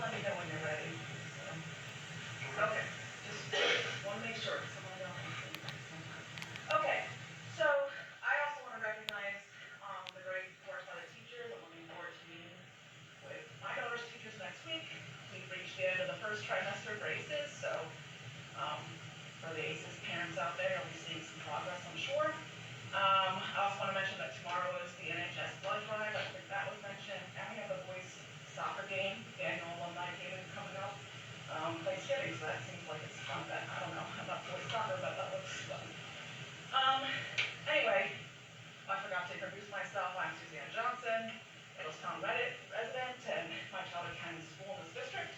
let me know when you're ready. Okay, just want to make sure someone else can see at the same time. Okay, so I also want to recognize the great work by the teachers. I'm looking forward to meeting with my daughter's teachers next week. We've reached the end of the first trimester for ACES, so for the ACES parents out there, you'll be seeing some progress, I'm sure. I also want to mention that tomorrow is the NHS blood drive. I think that was mentioned. And we have the boys soccer game, the annual alumni game coming up. Thanksgiving, so that seems like it's fun. But I don't know, I'm not boys soccer, but that looks fun. Anyway, I forgot to introduce myself. I'm Suzanne Johnson, Littlestown resident, and my child attends school in this district.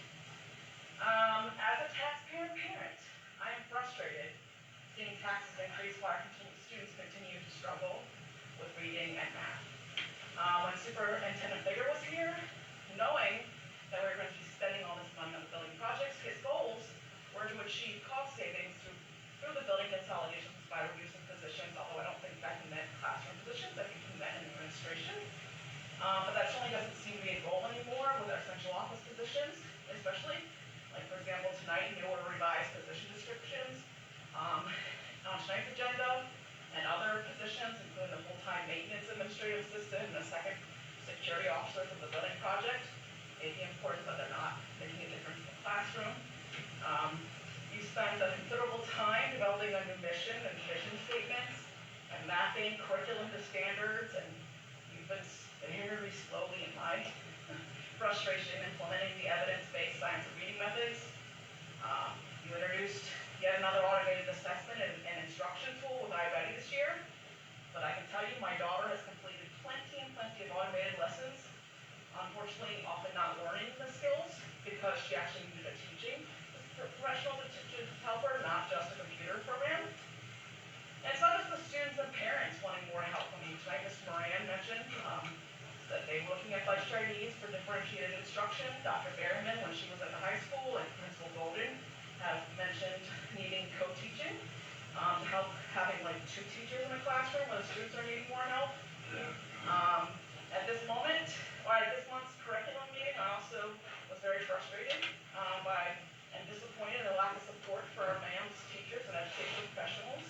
As a taxpayer parent, I am frustrated seeing taxes increase while students continue to struggle with reading and math. When Superintendent Bigger was here, knowing that we were going to be spending all this money on the building projects, his goals were to achieve cost savings through the building consolidations by reducing positions, although I don't think that meant classroom positions, I think he meant in administration. But that certainly doesn't seem to be a goal anymore with our central office positions, especially. Like, for example, tonight he ordered revised position descriptions on tonight's agenda, and other positions, including the full-time maintenance administrative assistant and the second security officer for the building project. May be important, but they're not making a difference in the classroom. You spent a considerable time developing a new mission and vision statements and mapping curriculum to standards, and you've been very slowly, in my frustration, implementing the evidence-based science of reading methods. You introduced yet another automated assessment and instruction tool with iReady this year, but I can tell you my daughter has completed plenty of automated lessons, unfortunately often not learning the skills because she actually needed a teaching professional to help her, not just a computer program. And it's not just the students and parents wanting more help from me. Tonight, Ms. Moran mentioned that they were looking at budgetary needs for differentiated instruction. Dr. Berryman, when she was at the high school, and Principal Golden have mentioned needing co-teaching to help having like 2 teachers in a classroom when the students are needing more help. At this moment, or at this month's curriculum meeting, I also was very frustrated and disappointed in the lack of support for our MAMS teachers and education professionals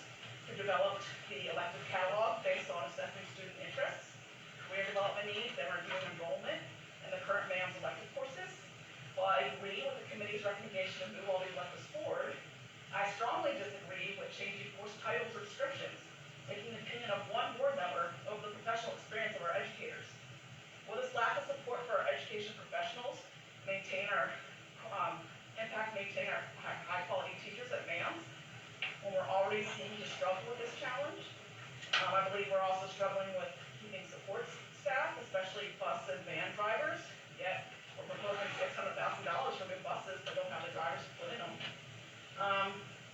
who developed the elective catalog based on assessing student interests, career development needs, and reviewing enrollment in the current MAMS elective courses. While I agree with the committee's recommendation to move all the electives forward, I strongly disagree with changing course titles or descriptions, taking the opinion of one board member over the professional experience of our educators. Will this lack of support for our education professionals maintain our high-quality teachers at MAMS when we're already seeming to struggle with this challenge? I believe we're also struggling with keeping support staff, especially bus and van drivers, yet we're proposing $600,000 for new buses that don't have the drivers to put in them.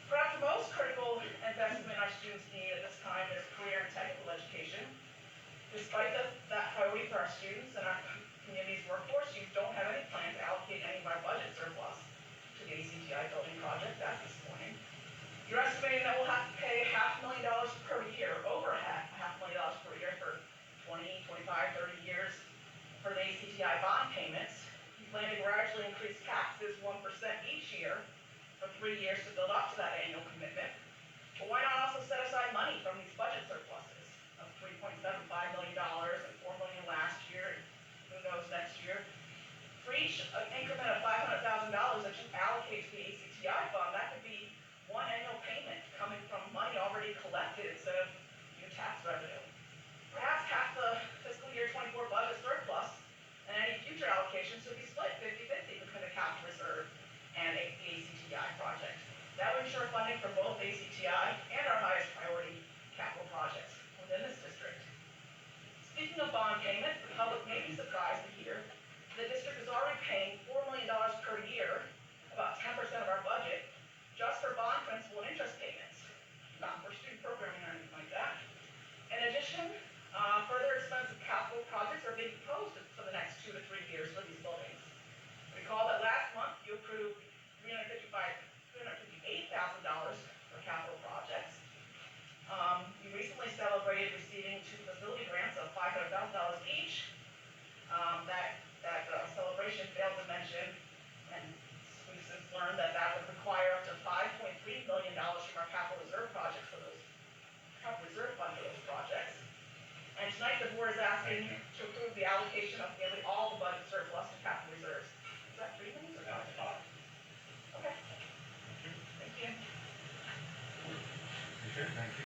Perhaps the most critical investment our students need at this time is career and technical education. Despite that priority for our students and our community's workforce, you don't have any plan to allocate any of our budget surplus to the ACTI building project. That's disappointing. You're estimating that we'll have to pay $500,000 per year, over $500,000 per year for 20, 25, 30 years for the ACTI bond payments. You plan to gradually increase taxes 1% each year for 3 years to build up to that annual commitment. But why not also set aside money from these budget surpluses of $3.75 million and $4 million last year, and who knows next year? For each increment of $500,000 that you allocate to the ACTI fund, that could be one annual payment coming from money already collected instead of new tax revenue. Perhaps half the fiscal year 24 budget surplus and any future allocations should be split 50-50 between the capital reserve and the ACTI project. That would ensure funding for both ACTI and our highest priority capital projects within this district. Speaking of bond payments, the public may be surprised to hear the district is already paying $4 million per year, about 10% of our budget, just for bond principal and interest payments, not for student programming or anything like that. In addition, further expensive capital projects are being proposed for the next 2 to 3 years for these buildings. Recall that last month you approved $358,000 for capital projects. You recently celebrated receiving 2 facility grants of $500,000 each. That celebration failed to mention And we've since learned that that would require up to $5.3 million from our capital reserve project for those, capital reserve fund for those projects. And tonight the board is asking